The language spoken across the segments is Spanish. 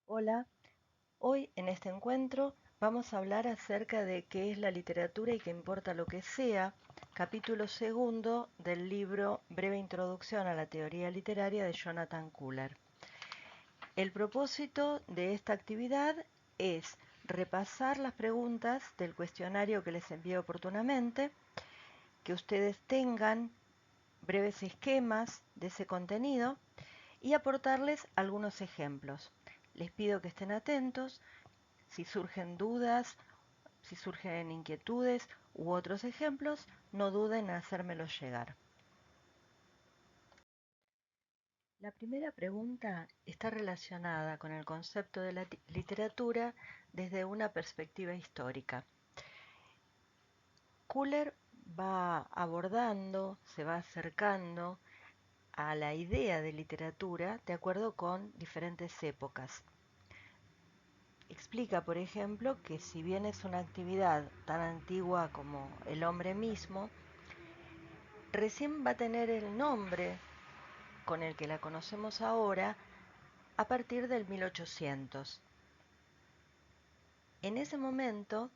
Hola, hoy en este encuentro vamos a hablar acerca de qué es la literatura y qué importa lo que sea, capítulo segundo del libro Breve Introducción a la Teoría Literaria de Jonathan Kuller. El propósito de esta actividad es repasar las preguntas del cuestionario que les envié oportunamente, que ustedes tengan breves esquemas de ese contenido y aportarles algunos ejemplos. Les pido que estén atentos. Si surgen dudas, si surgen inquietudes u otros ejemplos, no duden en hacérmelos llegar. La primera pregunta está relacionada con el concepto de la literatura desde una perspectiva histórica. Kuller va abordando, se va acercando a la idea de literatura de acuerdo con diferentes épocas. Explica, por ejemplo, que si bien es una actividad tan antigua como el hombre mismo, recién va a tener el nombre con el que la conocemos ahora a partir del 1800. En ese momento,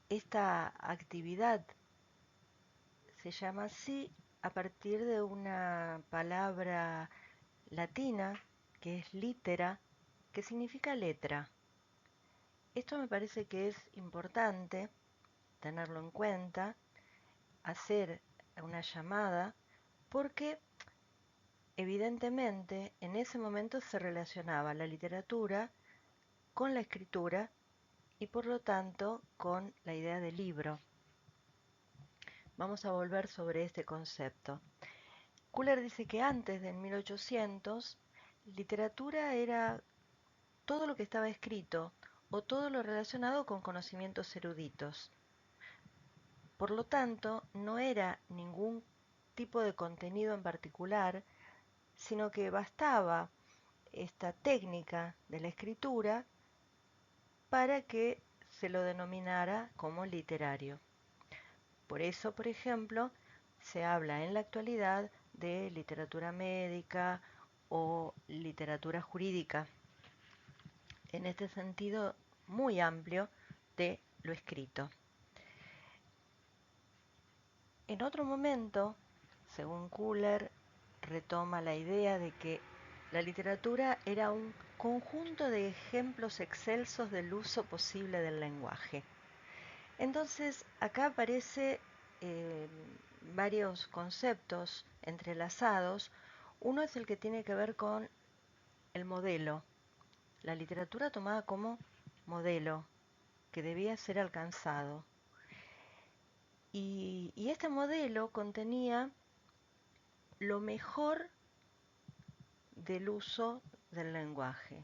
esta actividad se llama así a partir de una palabra latina que es litera, que significa letra. Esto me parece que es importante tenerlo en cuenta, hacer una llamada, porque evidentemente en ese momento se relacionaba la literatura con la escritura y por lo tanto con la idea de libro. Vamos a volver sobre este concepto. Kuller dice que antes del 1800, literatura era todo lo que estaba escrito o todo lo relacionado con conocimientos eruditos. Por lo tanto, no era ningún tipo de contenido en particular, sino que bastaba esta técnica de la escritura para que se lo denominara como literario. Por eso, por ejemplo, se habla en la actualidad de literatura médica o literatura jurídica, en este sentido muy amplio de lo escrito. En otro momento, según Kuller, retoma la idea de que la literatura era un conjunto de ejemplos excelsos del uso posible del lenguaje. Entonces, acá aparece eh, varios conceptos entrelazados. Uno es el que tiene que ver con el modelo, la literatura tomada como modelo que debía ser alcanzado. Y este modelo contenía lo mejor del uso del lenguaje.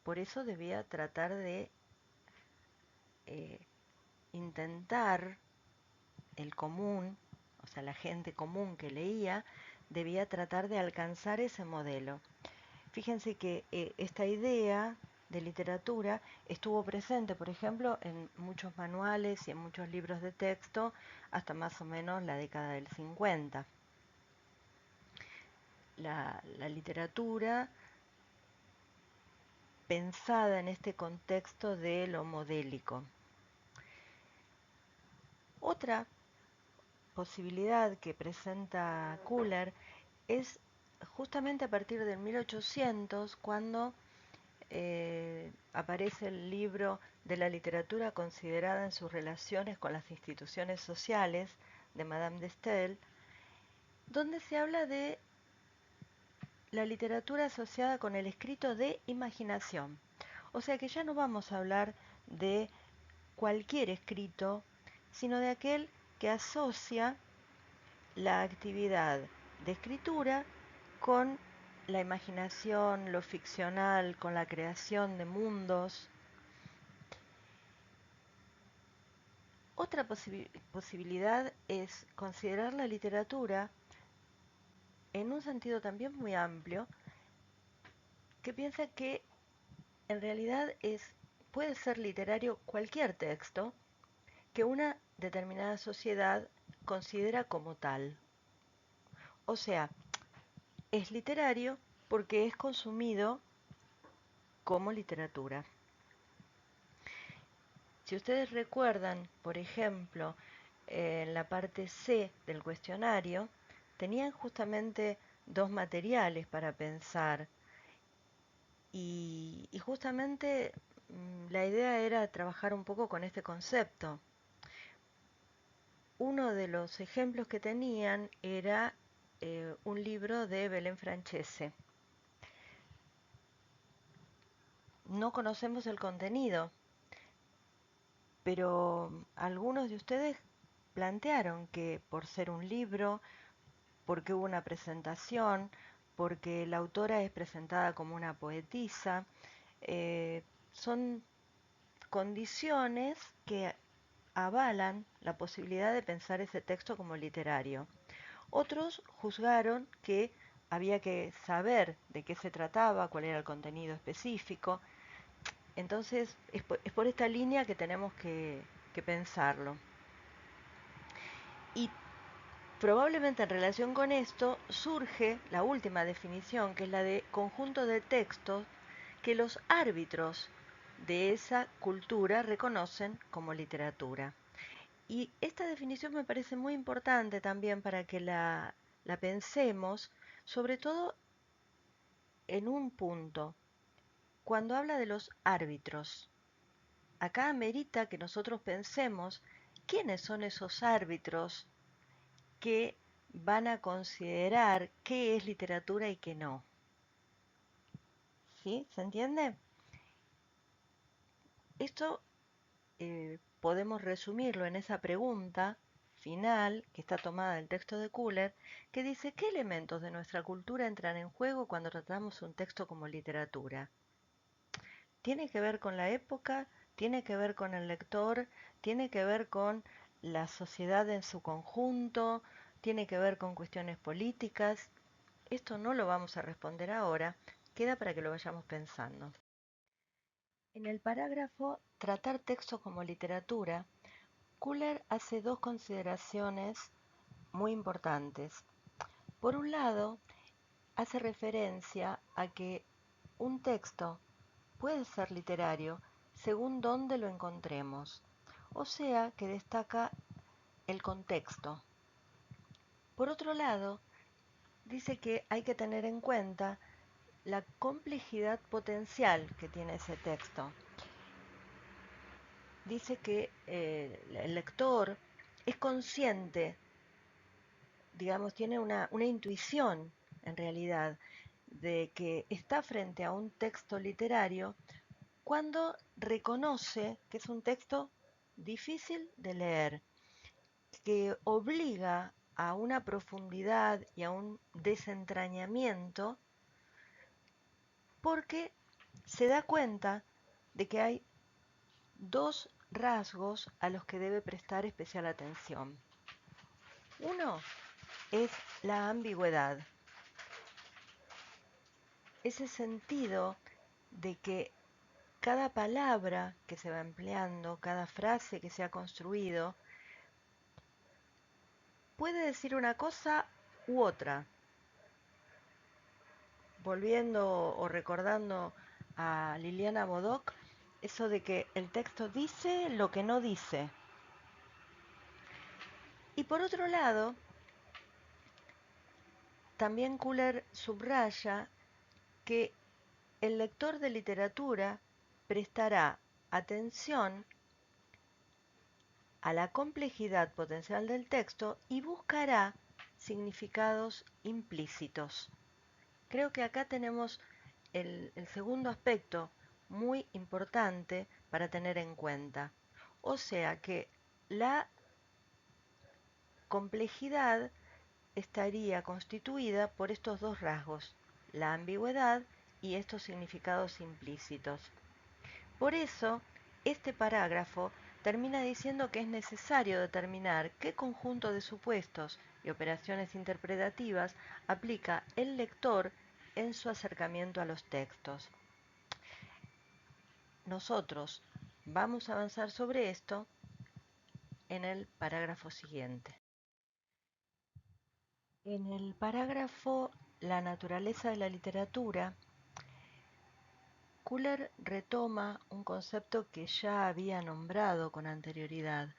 Por eso debía tratar de eh, intentar el común, o sea, la gente común que leía, debía tratar de alcanzar ese modelo. Fíjense que esta idea de literatura estuvo presente, por ejemplo, en muchos manuales y en muchos libros de texto hasta más o menos la década del 50. La literatura pensada en este contexto de lo modélico. Otra posibilidad que presenta Kuller es justamente a partir del 1800, cuando aparece el libro de la literatura considerada en sus relaciones con las instituciones sociales de Madame de Staël, donde se habla de la literatura asociada con el escrito de imaginación. O sea que ya no vamos a hablar de cualquier escrito, sino de aquel que asocia la actividad de escritura con la imaginación, lo ficcional, con la creación de mundos. Otra posibilidad es considerar la literatura en un sentido también muy amplio, que piensa que en realidad puede ser literario cualquier texto que una determinada sociedad considera como tal. O sea, es literario porque es consumido como literatura. Si ustedes recuerdan, por ejemplo, en la parte C del cuestionario, tenían justamente dos materiales para pensar y justamente la idea era trabajar un poco con este concepto. Uno de los ejemplos que tenían era un libro de Belén Francese. No conocemos el contenido, pero algunos de ustedes plantearon que por ser un libro, porque hubo una presentación, porque la autora es presentada como una poetisa, son condiciones que avalan la posibilidad de pensar ese texto como literario. Otros juzgaron que había que saber de qué se trataba, cuál era el contenido específico. Entonces es por esta línea que tenemos que pensarlo. Y probablemente en relación con esto surge la última definición, que es la de conjunto de textos que los árbitros de esa cultura reconocen como literatura. Y esta definición me parece muy importante también para que la pensemos, sobre todo en un punto, cuando habla de los árbitros. Acá amerita que nosotros pensemos quiénes son esos árbitros que van a considerar qué es literatura y qué no. ¿Sí? ¿Se entiende? Esto podemos resumirlo en esa pregunta final que está tomada del texto de Kuller, que dice ¿qué elementos de nuestra cultura entran en juego cuando tratamos un texto como literatura? Tiene que ver con la época, tiene que ver con el lector, tiene que ver con la sociedad en su conjunto, tiene que ver con cuestiones políticas. Esto no lo vamos a responder ahora, queda para que lo vayamos pensando. En el parágrafo Tratar texto como literatura, Kuller hace dos consideraciones muy importantes. Por un lado, hace referencia a que un texto puede ser literario según dónde lo encontremos, o sea que destaca el contexto. Por otro lado, dice que hay que tener en cuenta la complejidad potencial que tiene ese texto. Dice que el lector es consciente, digamos, tiene una intuición en realidad de que está frente a un texto literario cuando reconoce que es un texto difícil de leer, que obliga a una profundidad y a un desentrañamiento porque se da cuenta de que hay dos rasgos a los que debe prestar especial atención. Uno es la ambigüedad, ese sentido de que cada palabra que se va empleando, cada frase que se ha construido, puede decir una cosa u otra. Volviendo o recordando a Liliana Bodoc, eso de que el texto dice lo que no dice. Y por otro lado, también Kuller subraya que el lector de literatura prestará atención a la complejidad potencial del texto y buscará significados implícitos. Creo que acá tenemos el segundo aspecto muy importante para tener en cuenta. O sea que la complejidad estaría constituida por estos dos rasgos, la ambigüedad y estos significados implícitos. Por eso, este parágrafo termina diciendo que es necesario determinar qué conjunto de supuestos y operaciones interpretativas aplica el lector en su acercamiento a los textos. Nosotros vamos a avanzar sobre esto en el parágrafo siguiente. En el parágrafo La naturaleza de la literatura, Kuhler retoma un concepto que ya había nombrado con anterioridad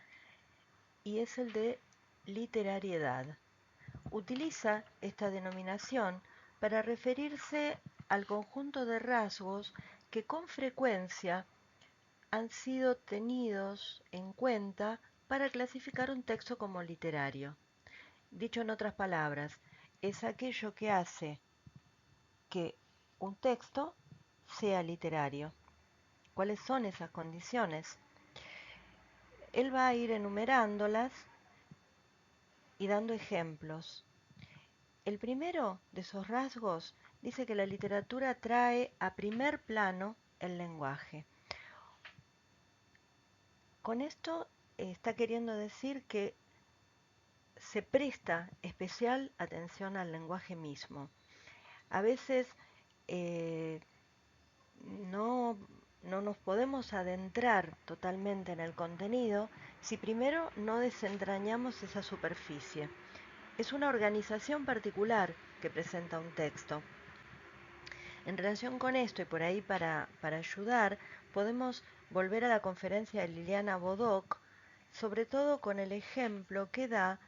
y es el de literariedad. Utiliza esta denominación para referirse al conjunto de rasgos que con frecuencia han sido tenidos en cuenta para clasificar un texto como literario. Dicho en otras palabras, es aquello que hace que un texto sea literario. ¿Cuáles son esas condiciones? Él va a ir enumerándolas y dando ejemplos. El primero de esos rasgos dice que la literatura trae a primer plano el lenguaje. Con esto está queriendo decir que se presta especial atención al lenguaje mismo. A veces eh, no, no nos podemos adentrar totalmente en el contenido si primero no desentrañamos esa superficie. Es una organización particular que presenta un texto. En relación con esto y por ahí para ayudar, podemos volver a la conferencia de Liliana Bodoc, sobre todo con el ejemplo que da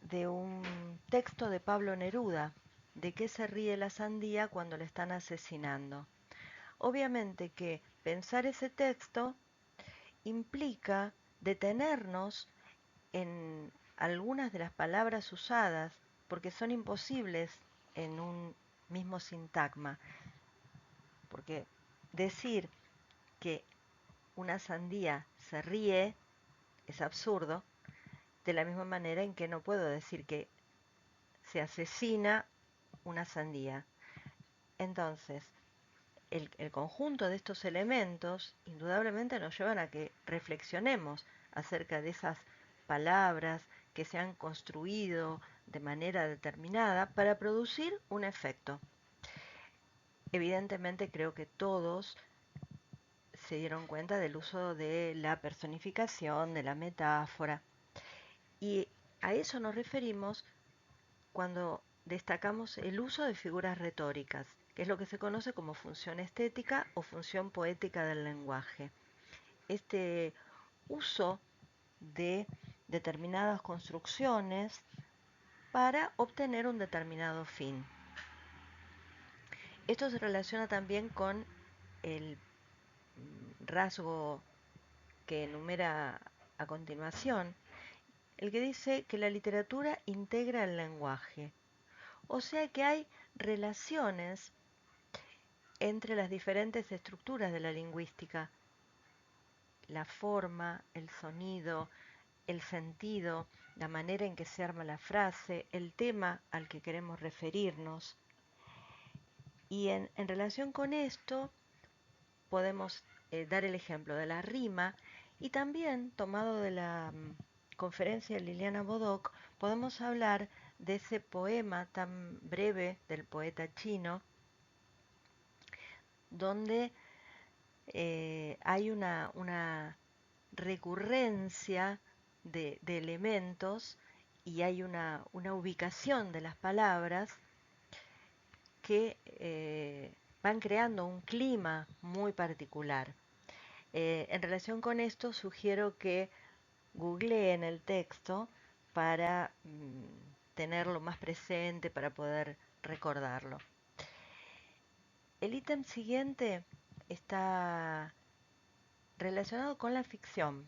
de un texto de Pablo Neruda, de qué se ríe la sandía cuando le están asesinando. Obviamente que pensar ese texto implica detenernos en algunas de las palabras usadas, porque son imposibles en un mismo sintagma. Porque decir que una sandía se ríe es absurdo, de la misma manera en que no puedo decir que se asesina una sandía. Entonces, el conjunto de estos elementos indudablemente nos llevan a que reflexionemos acerca de esas palabras que se han construido de manera determinada para producir un efecto. Evidentemente creo que todos se dieron cuenta del uso de la personificación, de la metáfora, y a eso nos referimos cuando destacamos el uso de figuras retóricas, que es lo que se conoce como función estética o función poética del lenguaje. Este uso de determinadas construcciones para obtener un determinado fin. Esto se relaciona también con el rasgo que enumera a continuación, el que dice que la literatura integra el lenguaje. O sea que hay relaciones entre las diferentes estructuras de la lingüística, la forma, el sonido, el sentido, la manera en que se arma la frase, el tema al que queremos referirnos. Y en relación con esto podemos dar el ejemplo de la rima y también, tomado de la conferencia de Liliana Bodoc, podemos hablar de ese poema tan breve del poeta chino, donde hay una recurrencia de elementos y hay una ubicación de las palabras que van creando un clima muy particular. En relación con esto, sugiero que googleen el texto para tenerlo más presente, para poder recordarlo. El ítem siguiente está relacionado con la ficción.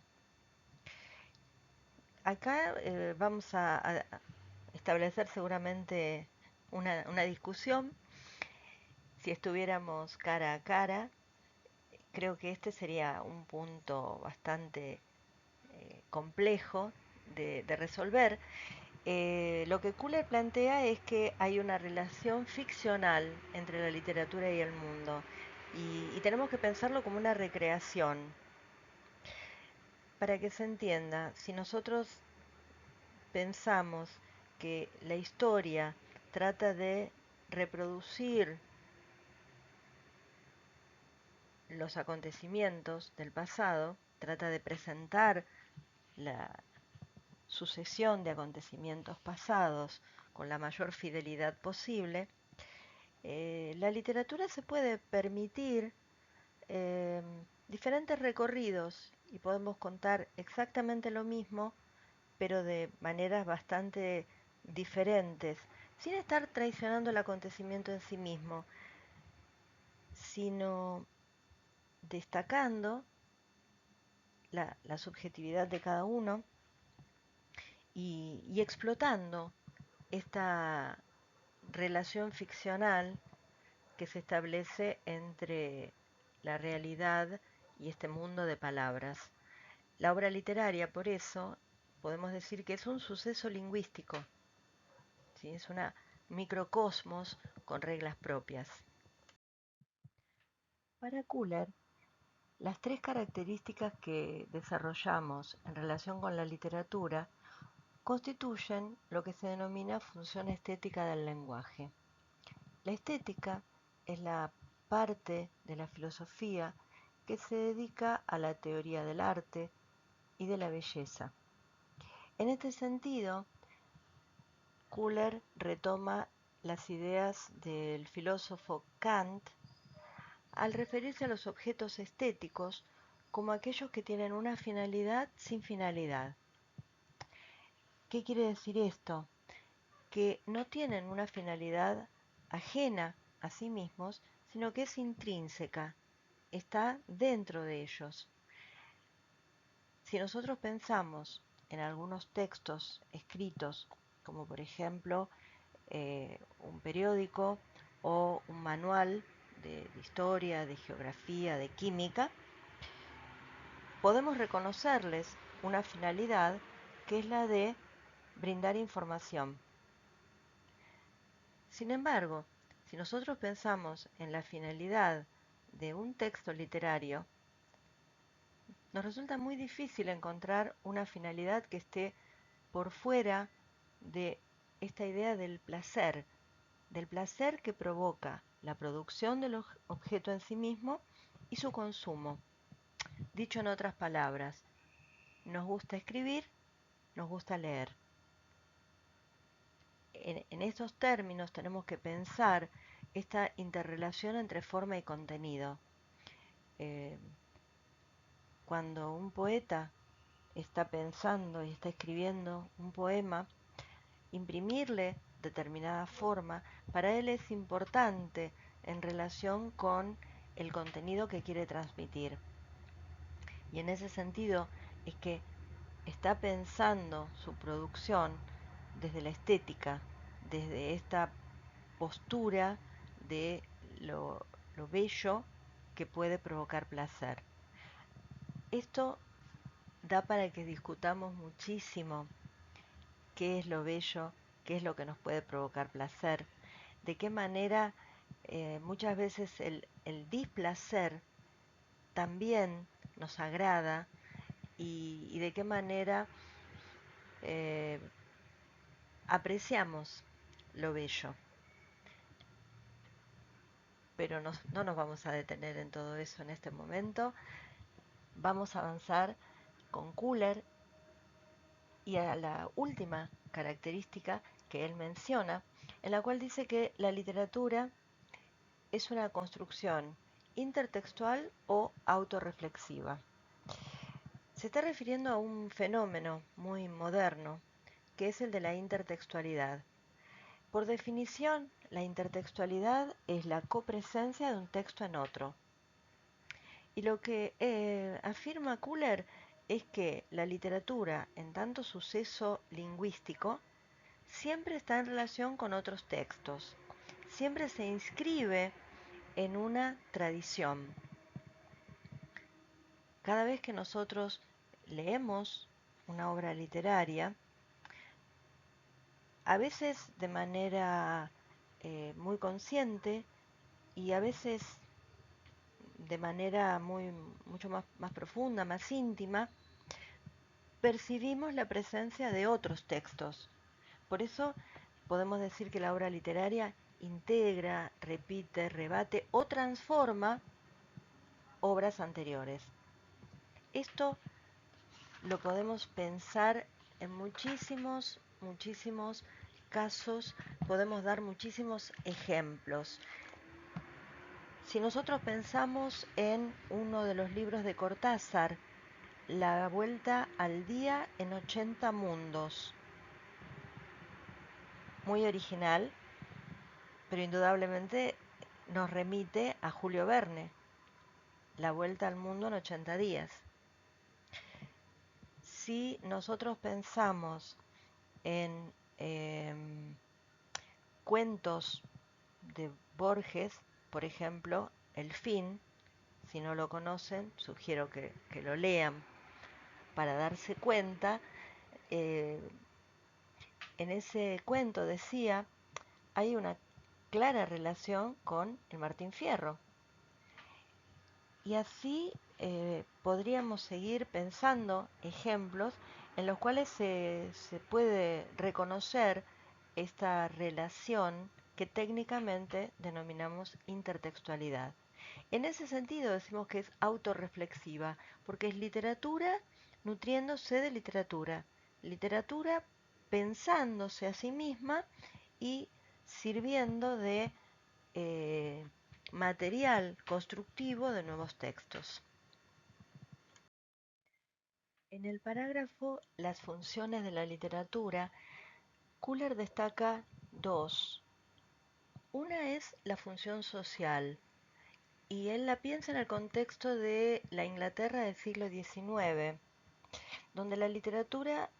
Acá vamos a establecer seguramente una discusión. Si estuviéramos cara a cara, creo que este sería un punto bastante complejo de resolver. Lo que Kuhler plantea es que hay una relación ficcional entre la literatura y el mundo y tenemos que pensarlo como una recreación. Para que se entienda, si nosotros pensamos que la historia trata de reproducir los acontecimientos del pasado, trata de presentar la sucesión de acontecimientos pasados con la mayor fidelidad posible, la literatura se puede permitir diferentes recorridos y podemos contar exactamente lo mismo, pero de maneras bastante diferentes, sin estar traicionando el acontecimiento en sí mismo, sino destacando la subjetividad de cada uno y explotando esta relación ficcional que se establece entre la realidad y este mundo de palabras. La obra literaria, por eso, podemos decir que es un suceso lingüístico, ¿sí? Es una microcosmos con reglas propias. Para Kuhler, las tres características que desarrollamos en relación con la literatura constituyen lo que se denomina función estética del lenguaje. La estética es la parte de la filosofía que se dedica a la teoría del arte y de la belleza. En este sentido, Kuhler retoma las ideas del filósofo Kant al referirse a los objetos estéticos como aquellos que tienen una finalidad sin finalidad. ¿Qué quiere decir esto? Que no tienen una finalidad ajena a sí mismos, sino que es intrínseca, está dentro de ellos. Si nosotros pensamos en algunos textos escritos, como por ejemplo un periódico o un manual de historia, de geografía, de química, podemos reconocerles una finalidad que es la de brindar información. Sin embargo, si nosotros pensamos en la finalidad de un texto literario, nos resulta muy difícil encontrar una finalidad que esté por fuera de esta idea del placer que provoca la producción del objeto en sí mismo y su consumo. Dicho en otras palabras, nos gusta escribir, nos gusta leer. En estos términos tenemos que pensar esta interrelación entre forma y contenido. Cuando un poeta está pensando y está escribiendo un poema, imprimirle determinada forma para él es importante en relación con el contenido que quiere transmitir. Y en ese sentido es que está pensando su producción desde la estética, desde esta postura de lo bello que puede provocar placer. Esto da para que discutamos muchísimo qué es lo bello, qué es lo que nos puede provocar placer, de qué manera muchas veces el displacer también nos agrada y de qué manera apreciamos lo bello. Pero no nos vamos a detener en todo eso en este momento. Vamos a avanzar con Kuhler y a la última característica que él menciona, en la cual dice que la literatura es una construcción intertextual o autorreflexiva. Se está refiriendo a un fenómeno muy moderno, que es el de la intertextualidad. Por definición, la intertextualidad es la copresencia de un texto en otro. Y lo que afirma Kuhler es que la literatura, en tanto suceso lingüístico, siempre está en relación con otros textos, siempre se inscribe en una tradición. Cada vez que nosotros leemos una obra literaria, a veces de manera muy consciente y a veces de manera mucho más profunda, más íntima, percibimos la presencia de otros textos. Por eso podemos decir que la obra literaria integra, repite, rebate o transforma obras anteriores. Esto lo podemos pensar en muchísimos casos, podemos dar muchísimos ejemplos. Si nosotros pensamos en uno de los libros de Cortázar, La vuelta al día en 80 mundos, muy original, pero indudablemente nos remite a Julio Verne, La vuelta al mundo en 80 días. Si nosotros pensamos en cuentos de Borges, por ejemplo, El fin, si no lo conocen, sugiero que lo lean para darse cuenta. En ese cuento decía, hay una clara relación con el Martín Fierro. Y así podríamos seguir pensando ejemplos en los cuales se puede reconocer esta relación que técnicamente denominamos intertextualidad. En ese sentido decimos que es autorreflexiva, porque es literatura nutriéndose de literatura, literatura pensándose a sí misma y sirviendo de material constructivo de nuevos textos. En el parágrafo Las funciones de la literatura, Kuhler destaca dos. Una es la función social, y él la piensa en el contexto de la Inglaterra del siglo XIX, donde la literatura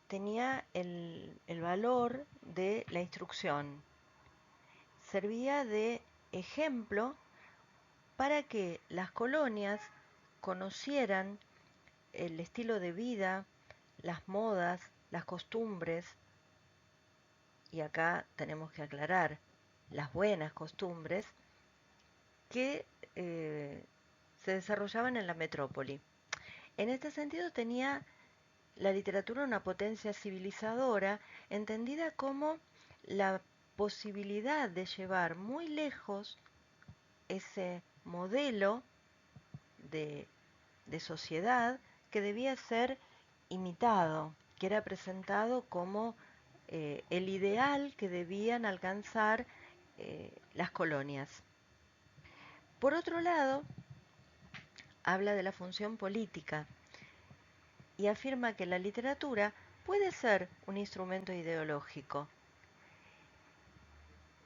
tenía el valor de la instrucción. Servía de ejemplo para que las colonias conocieran el estilo de vida, las modas, las costumbres, y acá tenemos que aclarar las buenas costumbres que se desarrollaban en la metrópoli. En este sentido tenía la literatura una potencia civilizadora entendida como la posibilidad de llevar muy lejos ese modelo de, de sociedad que debía ser imitado, que era presentado como el ideal que debían alcanzar las colonias. Por otro lado, habla de la función política y afirma que la literatura puede ser un instrumento ideológico.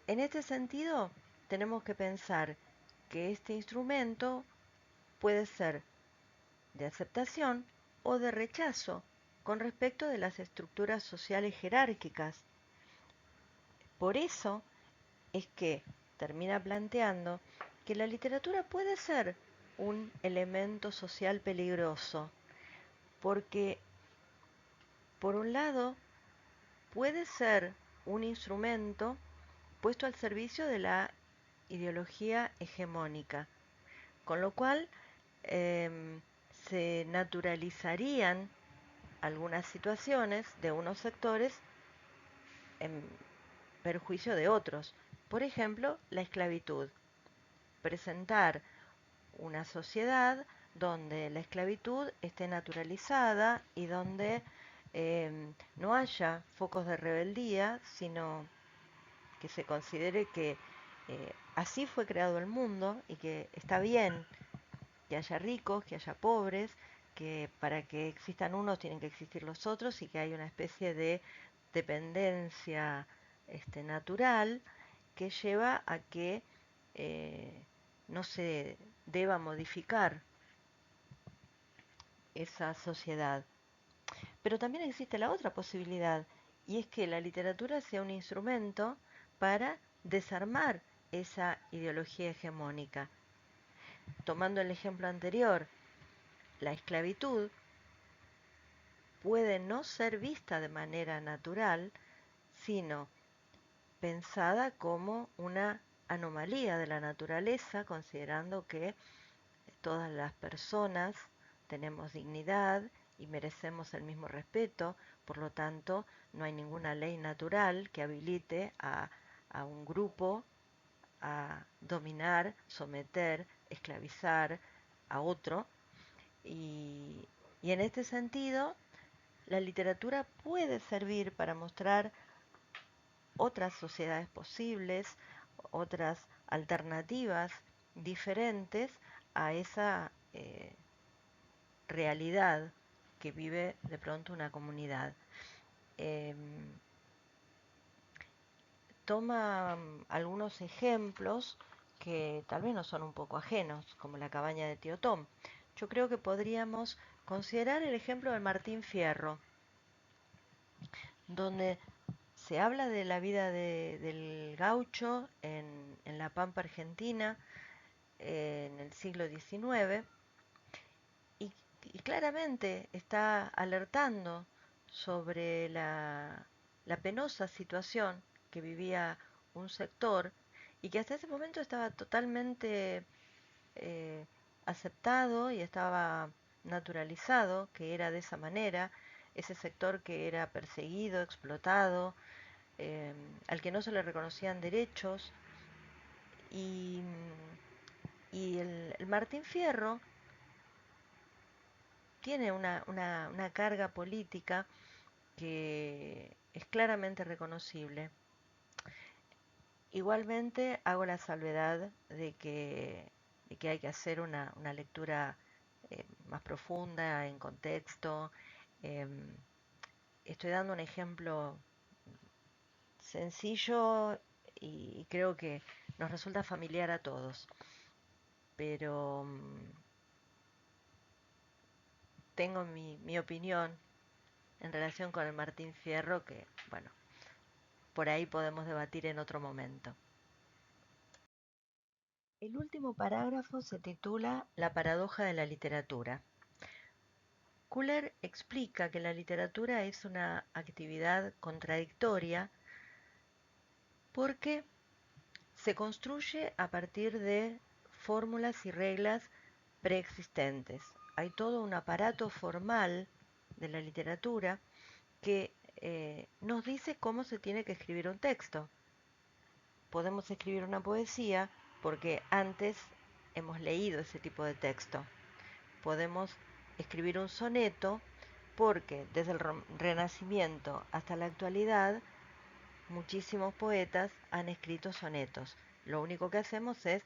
En este sentido, tenemos que pensar que este instrumento puede ser de aceptación o de rechazo con respecto de las estructuras sociales jerárquicas. Por eso es que termina planteando que la literatura puede ser un elemento social peligroso, porque por un lado puede ser un instrumento puesto al servicio de la ideología hegemónica, con lo cual se naturalizarían algunas situaciones de unos sectores en perjuicio de otros. Por ejemplo, la esclavitud. Presentar una sociedad donde la esclavitud esté naturalizada y donde no haya focos de rebeldía, sino que se considere que así fue creado el mundo y que está bien que haya ricos, que haya pobres, que para que existan unos tienen que existir los otros y que hay una especie de dependencia natural que lleva a que no se deba modificar esa sociedad. Pero también existe la otra posibilidad, y es que la literatura sea un instrumento para desarmar esa ideología hegemónica. Tomando el ejemplo anterior, la esclavitud puede no ser vista de manera natural, sino pensada como una anomalía de la naturaleza, considerando que todas las personas tenemos dignidad y merecemos el mismo respeto, por lo tanto no hay ninguna ley natural que habilite a un grupo a dominar, someter, esclavizar a otro. Y en este sentido, la literatura puede servir para mostrar otras sociedades posibles, otras alternativas diferentes a esa realidad que vive de pronto una comunidad. Toma algunos ejemplos que tal vez no son un poco ajenos, como la cabaña de Tío Tom. Yo creo que podríamos considerar el ejemplo de Martín Fierro, donde se habla de la vida del gaucho en la Pampa Argentina en el siglo XIX y claramente está alertando sobre la penosa situación que vivía un sector y que hasta ese momento estaba totalmente eh, aceptado y estaba naturalizado, que era de esa manera, ese sector que era perseguido, explotado, al que no se le reconocían derechos. Y, y el Martín Fierro tiene una carga política que es claramente reconocible. Igualmente hago la salvedad de que hay que hacer una lectura más profunda, en contexto. Em, Estoy dando un ejemplo sencillo y creo que nos resulta familiar a todos, pero tengo mi opinión en relación con el Martín Fierro que, bueno, por ahí podemos debatir en otro momento. El último parágrafo se titula La paradoja de la literatura. Kuller explica que la literatura es una actividad contradictoria porque se construye a partir de fórmulas y reglas preexistentes. Hay todo un aparato formal de la literatura que nos dice cómo se tiene que escribir un texto. Podemos escribir una poesía porque antes hemos leído ese tipo de texto. Podemos escribir un soneto porque desde el Renacimiento hasta la actualidad muchísimos poetas han escrito sonetos. Lo único que hacemos es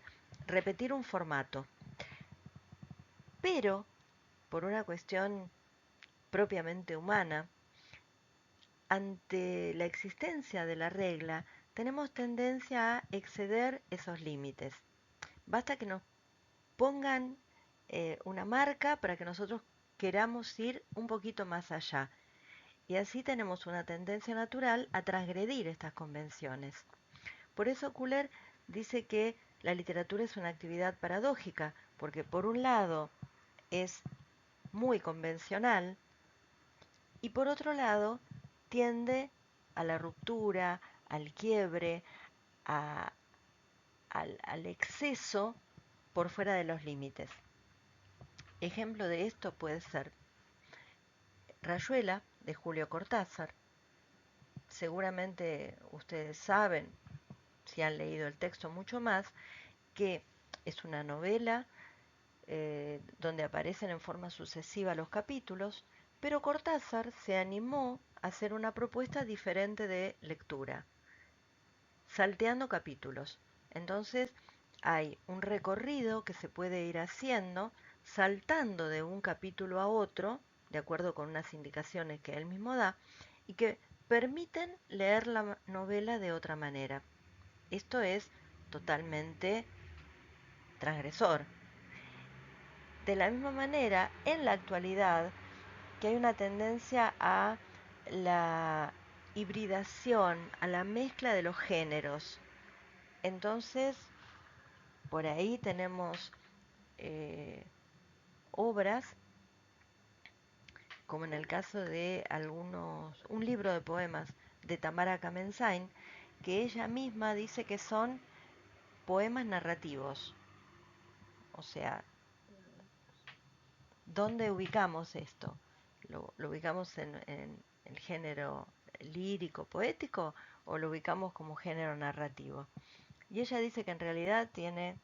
repetir un formato. Pero, por una cuestión propiamente humana, ante la existencia de la regla, tenemos tendencia a exceder esos límites. Basta que nos pongan una marca para que nosotros queramos ir un poquito más allá. Y así tenemos una tendencia natural a transgredir estas convenciones. Por eso Kuller dice que la literatura es una actividad paradójica, porque por un lado es muy convencional y por otro lado tiende a la ruptura, al quiebre, a, al exceso por fuera de los límites. Ejemplo de esto puede ser Rayuela de Julio Cortázar. Seguramente ustedes saben, si han leído el texto mucho más, que es una novela donde aparecen en forma sucesiva los capítulos, pero Cortázar se animó a hacer una propuesta diferente de lectura, salteando capítulos. Entonces hay un recorrido que se puede ir haciendo saltando de un capítulo a otro, de acuerdo con unas indicaciones que él mismo da, y que permiten leer la novela de otra manera. Esto es totalmente transgresor. De la misma manera, en la actualidad, que hay una tendencia a la hibridación, a la mezcla de los géneros. Entonces, por ahí tenemos obras, como en el caso de un libro de poemas de Tamara Kamensain, que ella misma dice que son poemas narrativos. O sea, ¿dónde ubicamos esto? ¿Lo ubicamos en el género lírico, poético, o lo ubicamos como género narrativo? Y ella dice que en realidad tiene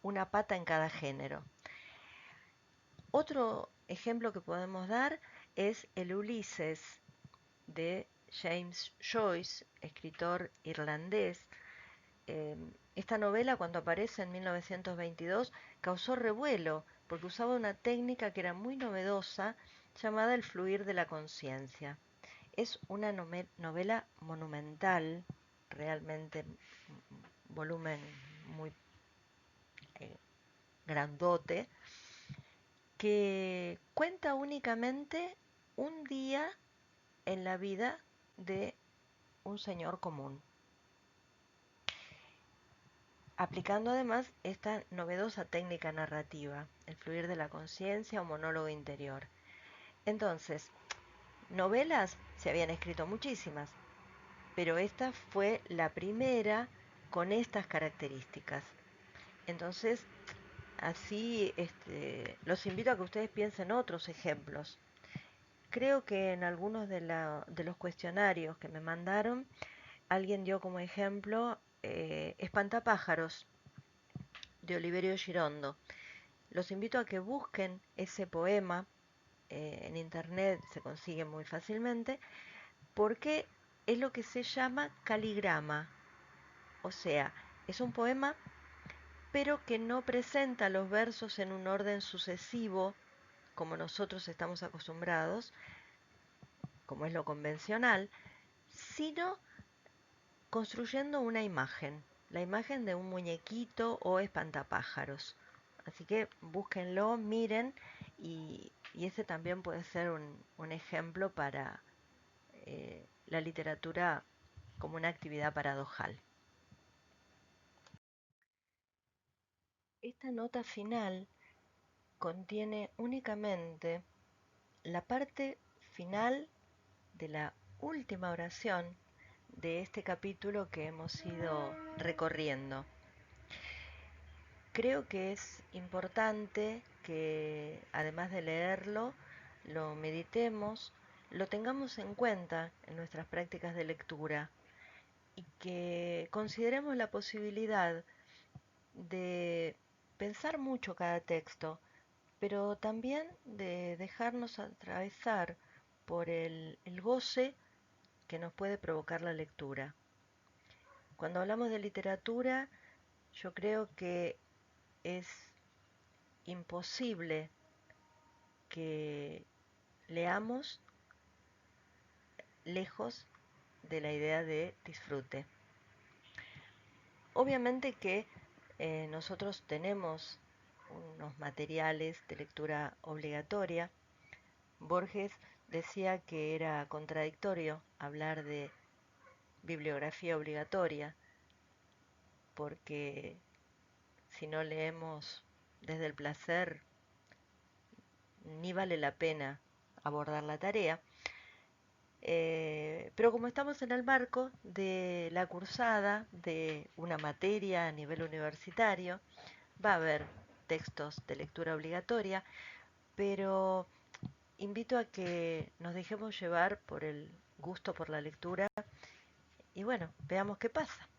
una pata en cada género. Otro ejemplo que podemos dar es el Ulises de James Joyce, escritor irlandés, eh, esta novela, cuando aparece en 1922, causó revuelo porque usaba una técnica que era muy novedosa llamada el fluir de la conciencia. Es una novela monumental, realmente volumen muy eh, grandote, que cuenta únicamente un día en la vida de un señor común, aplicando además esta novedosa técnica narrativa, el fluir de la conciencia o monólogo interior. Entonces, novelas se habían escrito muchísimas, pero esta fue la primera con estas características. Entonces, así los invito a que ustedes piensen otros ejemplos. Creo que en algunos de los cuestionarios que me mandaron, alguien dio como ejemplo Espantapájaros de Oliverio Girondo. Los invito a que busquen ese poema, en internet se consigue muy fácilmente, porque es lo que se llama caligrama. O sea, es un poema, pero que no presenta los versos en un orden sucesivo, como nosotros estamos acostumbrados, como es lo convencional, sino construyendo una imagen, la imagen de un muñequito o espantapájaros. Así que búsquenlo, miren, y ese también puede ser un ejemplo para la literatura como una actividad paradojal. Esta nota final contiene únicamente la parte final de la última oración de este capítulo que hemos ido recorriendo. Creo que es importante que, además de leerlo, lo meditemos, lo tengamos en cuenta en nuestras prácticas de lectura y que consideremos la posibilidad de pensar mucho cada texto, pero también de dejarnos atravesar por el goce que nos puede provocar la lectura. Cuando hablamos de literatura, yo creo que es imposible que leamos lejos de la idea de disfrute. Obviamente que nosotros tenemos unos materiales de lectura obligatoria. Borges decía que era contradictorio hablar de bibliografía obligatoria, porque si no leemos desde el placer, ni vale la pena abordar la tarea. Pero como estamos en el marco de la cursada de una materia a nivel universitario, va a haber textos de lectura obligatoria, pero invito a que nos dejemos llevar por el gusto por la lectura y bueno, veamos qué pasa.